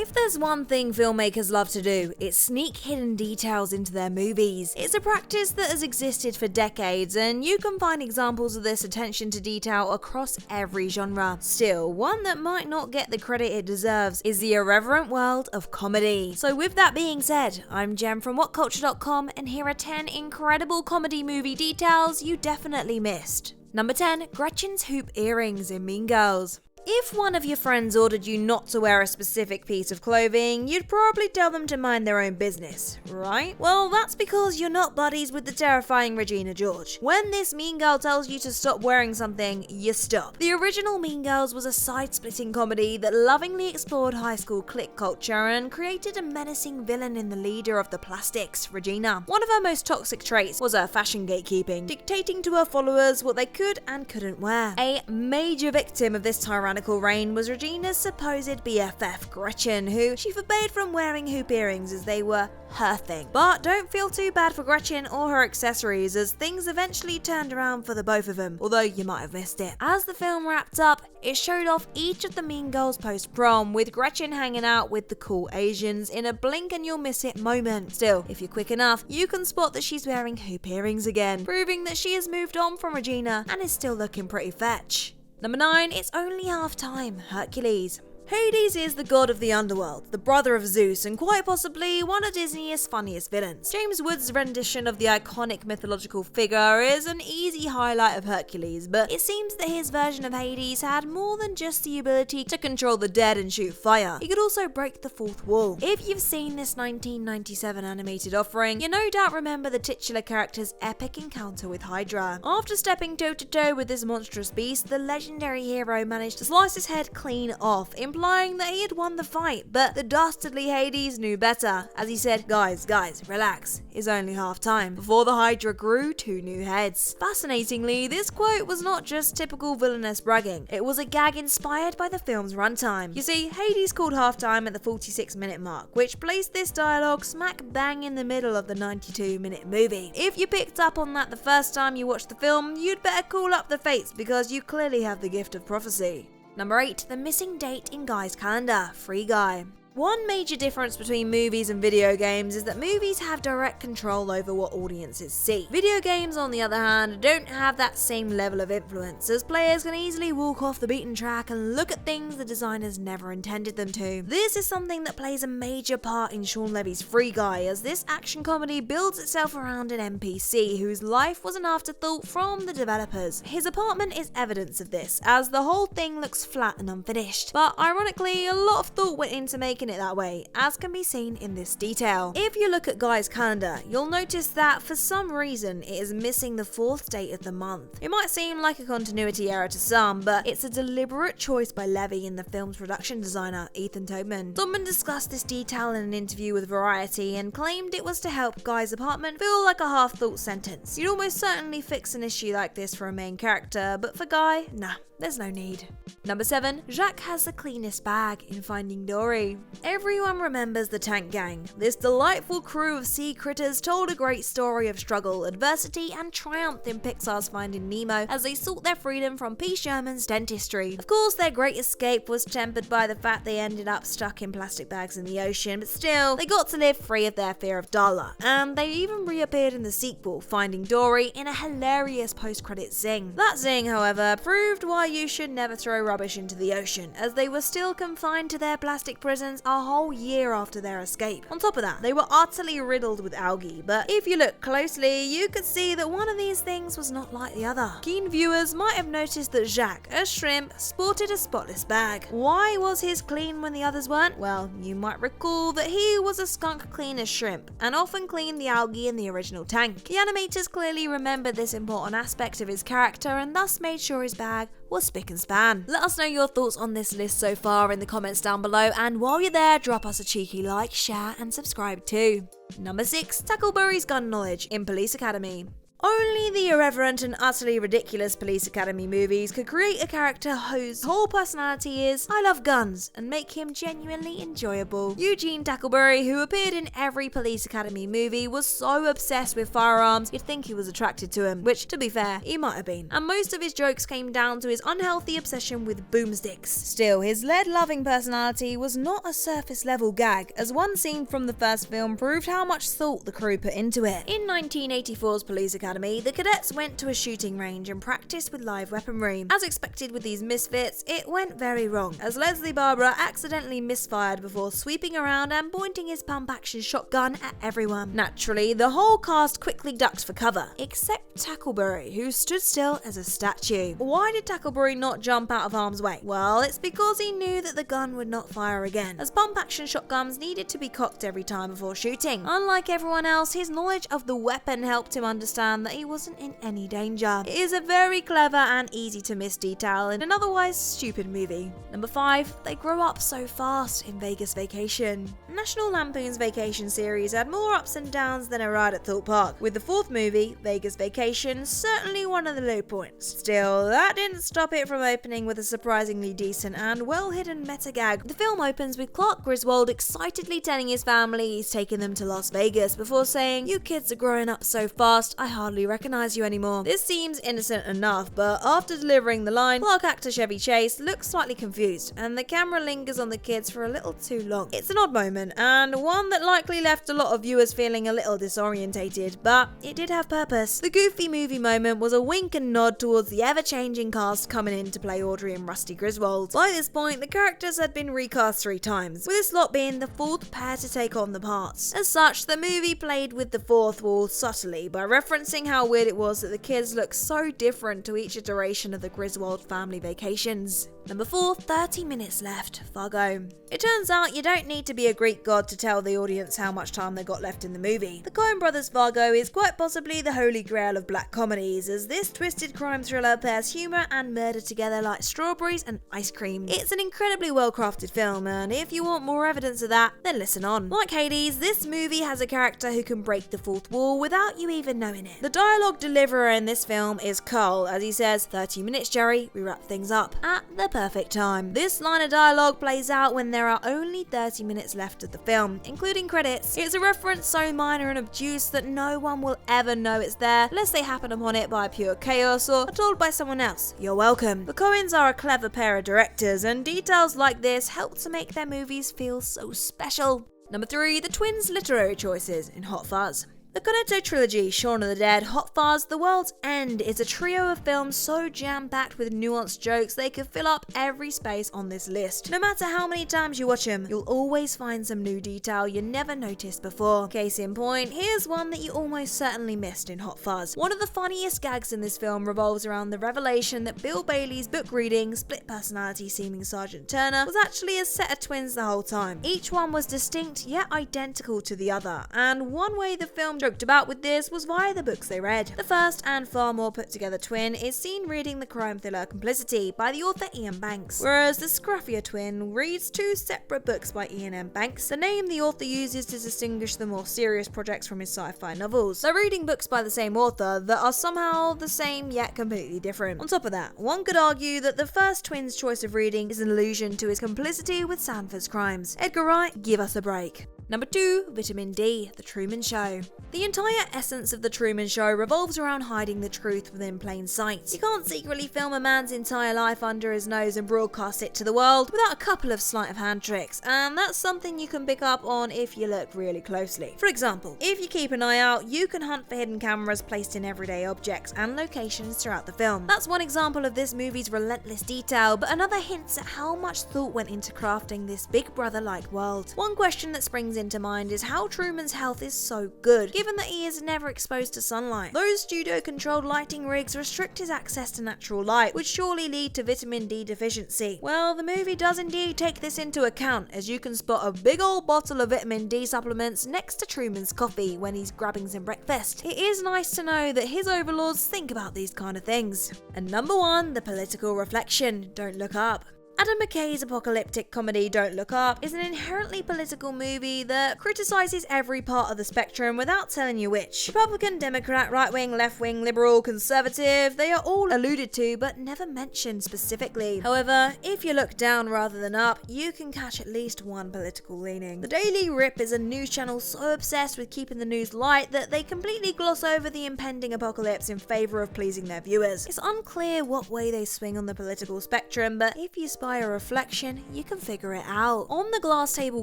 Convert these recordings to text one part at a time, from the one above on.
If there's one thing filmmakers love to do, it's sneak hidden details into their movies. It's a practice that has existed for decades, and you can find examples of this attention to detail across every genre. Still, one that might not get the credit it deserves is the irreverent world of comedy. So with that being said, I'm Jem from WhatCulture.com, and here are 10 incredible comedy movie details you definitely missed. Number 10. Gretchen's hoop earrings in Mean Girls. If one of your friends ordered you not to wear a specific piece of clothing, you'd probably tell them to mind their own business, right? Well, that's because you're not buddies with the terrifying Regina George. When this mean girl tells you to stop wearing something, you stop. The original Mean Girls was a side-splitting comedy that lovingly explored high school clique culture and created a menacing villain in the leader of the Plastics, Regina. One of her most toxic traits was her fashion gatekeeping, dictating to her followers what they could and couldn't wear. A major victim of this tyrannical reign was Regina's supposed BFF, Gretchen, who she forbade from wearing hoop earrings as they were her thing. But don't feel too bad for Gretchen or her accessories, as things eventually turned around for the both of them, although you might have missed it. As the film wrapped up, it showed off each of the Mean Girls post-prom, with Gretchen hanging out with the cool Asians in a blink and you'll miss it moment. Still, if you're quick enough, you can spot that she's wearing hoop earrings again, proving that she has moved on from Regina and is still looking pretty fetch. Number 9. It's only half time. Hercules. Hades is the god of the underworld, the brother of Zeus, and quite possibly one of Disney's funniest villains. James Woods' rendition of the iconic mythological figure is an easy highlight of Hercules, but it seems that his version of Hades had more than just the ability to control the dead and shoot fire. He could also break the fourth wall. If you've seen this 1997 animated offering, you no doubt remember the titular character's epic encounter with Hydra. After stepping toe-to-toe with this monstrous beast, the legendary hero managed to slice his head clean off, implying that he had won the fight, but the dastardly Hades knew better, as he said, guys, relax, it's only half time, before the Hydra grew 2 new heads. Fascinatingly, this quote was not just typical villainous bragging, it was a gag inspired by the film's runtime. You see, Hades called halftime at the 46-minute mark, which placed this dialogue smack bang in the middle of the 92-minute movie. If you picked up on that the first time you watched the film, you'd better call up the fates, because you clearly have the gift of prophecy. Number 8. The missing date in Guy's calendar. Free Guy. One major difference between movies and video games is that movies have direct control over what audiences see. Video games, on the other hand, don't have that same level of influence, as players can easily walk off the beaten track and look at things the designers never intended them to. This is something that plays a major part in Sean Levy's Free Guy, as this action comedy builds itself around an NPC whose life was an afterthought from the developers. His apartment is evidence of this, as the whole thing looks flat and unfinished. But ironically, a lot of thought went into making it that way, as can be seen in this detail. If you look at Guy's calendar, you'll notice that for some reason it is missing the 4th date of the month. It might seem like a continuity error to some, but it's a deliberate choice by Levy and the film's production designer, Ethan Tobin. Tobin discussed this detail in an interview with Variety and claimed it was to help Guy's apartment feel like a half-thought sentence. You'd almost certainly fix an issue like this for a main character, but for Guy, nah. There's no need. Number 7. Jacques has the cleanest bag in Finding Dory. Everyone remembers the Tank Gang. This delightful crew of sea critters told a great story of struggle, adversity, and triumph in Pixar's Finding Nemo as they sought their freedom from P. Sherman's dentistry. Of course, their great escape was tempered by the fact they ended up stuck in plastic bags in the ocean, but still, they got to live free of their fear of Darla. And they even reappeared in the sequel, Finding Dory, in a hilarious post-credits zing. That zing, however, proved why you should never throw rubbish into the ocean, as they were still confined to their plastic prisons a whole year after their escape. On top of that, they were utterly riddled with algae, but if you look closely, you could see that one of these things was not like the other. Keen viewers might have noticed that Jacques, a shrimp, sported a spotless bag. Why was his clean when the others weren't? Well, you might recall that he was a skunk cleaner shrimp, and often cleaned the algae in the original tank. The animators clearly remembered this important aspect of his character and thus made sure his bag was spick and span. Let us know your thoughts on this list so far in the comments down below, and while you're there, drop us a cheeky like, share and subscribe too. Number 6. Tackleberry's gun knowledge in Police Academy. Only the irreverent and utterly ridiculous Police Academy movies could create a character whose whole personality is "I love guns" and make him genuinely enjoyable. Eugene Tackleberry, who appeared in every Police Academy movie, was so obsessed with firearms you'd think he was attracted to him, which, to be fair, he might have been. And most of his jokes came down to his unhealthy obsession with boomsticks. Still, his lead-loving personality was not a surface-level gag, as one scene from the first film proved how much thought the crew put into it. In 1984's Police Academy, the cadets went to a shooting range and practiced with live weaponry. As expected with these misfits, it went very wrong, as Leslie Barbara accidentally misfired before sweeping around and pointing his pump-action shotgun at everyone. Naturally, the whole cast quickly ducked for cover, except Tackleberry, who stood still as a statue. Why did Tackleberry not jump out of harm's way? Well, it's because he knew that the gun would not fire again, as pump-action shotguns needed to be cocked every time before shooting. Unlike everyone else, his knowledge of the weapon helped him understand that he wasn't in any danger. It is a very clever and easy to miss detail in an otherwise stupid movie. Number 5. They grow up so fast in Vegas Vacation. National Lampoon's Vacation series had more ups and downs than a ride at Thorpe Park, with the fourth movie, Vegas Vacation, certainly one of the low points. Still, that didn't stop it from opening with a surprisingly decent and well-hidden meta gag. The film opens with Clark Griswold excitedly telling his family he's taking them to Las Vegas before saying, "You kids are growing up so fast, I hardly recognize you anymore." This seems innocent enough, but after delivering the line, Clark actor Chevy Chase looks slightly confused, and the camera lingers on the kids for a little too long. It's an odd moment, and one that likely left a lot of viewers feeling a little disorientated, but it did have purpose. The goofy movie moment was a wink and nod towards the ever-changing cast coming in to play Audrey and Rusty Griswold. By this point, the characters had been recast 3 times, with this lot being the 4th pair to take on the parts. As such, the movie played with the 4th wall subtly by referencing how weird it was that the kids looked so different to each iteration of the Griswold family vacations. Number 4, 30 minutes left, Fargo. It turns out you don't need to be a Greek god to tell the audience how much time they got left in the movie. The Coen brothers' Fargo is quite possibly the holy grail of black comedies, as this twisted crime thriller pairs humour and murder together like strawberries and ice cream. It's an incredibly well-crafted film, and if you want more evidence of that, then listen on. Like Hades, this movie has a character who can break the 4th wall without you even knowing it. The dialogue deliverer in this film is Carl, as he says, "30 minutes, Jerry, we wrap things up," at the perfect time. This line of dialogue plays out when there are only 30 minutes left of the film, including credits. It's a reference so minor and obtuse that no one will ever know it's there unless they happen upon it by pure chaos or are told by someone else. You're welcome. The Coens are a clever pair of directors, and details like this help to make their movies feel so special. Number 3, the twins' literary choices in Hot Fuzz. The Cornetto trilogy, Shaun of the Dead, Hot Fuzz, The World's End is a trio of films so jam-packed with nuanced jokes they could fill up every space on this list. No matter how many times you watch them, you'll always find some new detail you never noticed before. Case in point, here's one that you almost certainly missed in Hot Fuzz. One of the funniest gags in this film revolves around the revelation that Bill Bailey's book-reading, split-personality seeming Sergeant Turner was actually a set of twins the whole time. Each one was distinct yet identical to the other, and one way the film joked about with this was via the books they read. The first and far more put together twin is seen reading the crime thriller Complicity by the author Ian Banks, whereas the scruffier twin reads 2 separate books by Ian M. Banks, the name the author uses to distinguish the more serious projects from his sci-fi novels. They're reading books by the same author that are somehow the same yet completely different. On top of that, one could argue that the first twin's choice of reading is an allusion to his complicity with Sanford's crimes. Edgar Wright, give us a break. Number 2, Vitamin D, The Truman Show. The entire essence of The Truman Show revolves around hiding the truth within plain sight. You can't secretly film a man's entire life under his nose and broadcast it to the world without a couple of sleight of hand tricks, and that's something you can pick up on if you look really closely. For example, if you keep an eye out, you can hunt for hidden cameras placed in everyday objects and locations throughout the film. That's one example of this movie's relentless detail, but another hints at how much thought went into crafting this Big Brother-like world. One question that springs into mind is how Truman's health is so good, given that he is never exposed to sunlight. Those studio-controlled lighting rigs restrict his access to natural light, which surely lead to vitamin D deficiency. Well, the movie does indeed take this into account, as you can spot a big old bottle of vitamin D supplements next to Truman's coffee when he's grabbing some breakfast. It is nice to know that his overlords think about these kind of things. And number 1, the political reflection, Don't Look Up. Adam McKay's apocalyptic comedy Don't Look Up is an inherently political movie that criticizes every part of the spectrum without telling you which. Republican, Democrat, right-wing, left-wing, liberal, conservative, they are all alluded to but never mentioned specifically. However, if you look down rather than up, you can catch at least one political leaning. The Daily Rip is a news channel so obsessed with keeping the news light that they completely gloss over the impending apocalypse in favor of pleasing their viewers. It's unclear what way they swing on the political spectrum, but if you spy a reflection, you can figure it out. On the glass table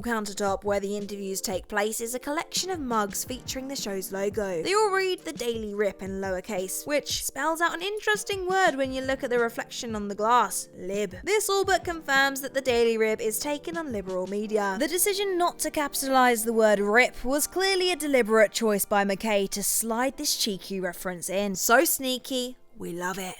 countertop where the interviews take place is a collection of mugs featuring the show's logo. They all read The Daily Rip in lowercase, which spells out an interesting word when you look at the reflection on the glass: lib. This all but confirms that The Daily Rip is taken on liberal media. The decision not to capitalize the word rip was clearly a deliberate choice by McKay to slide this cheeky reference in. So sneaky, we love it.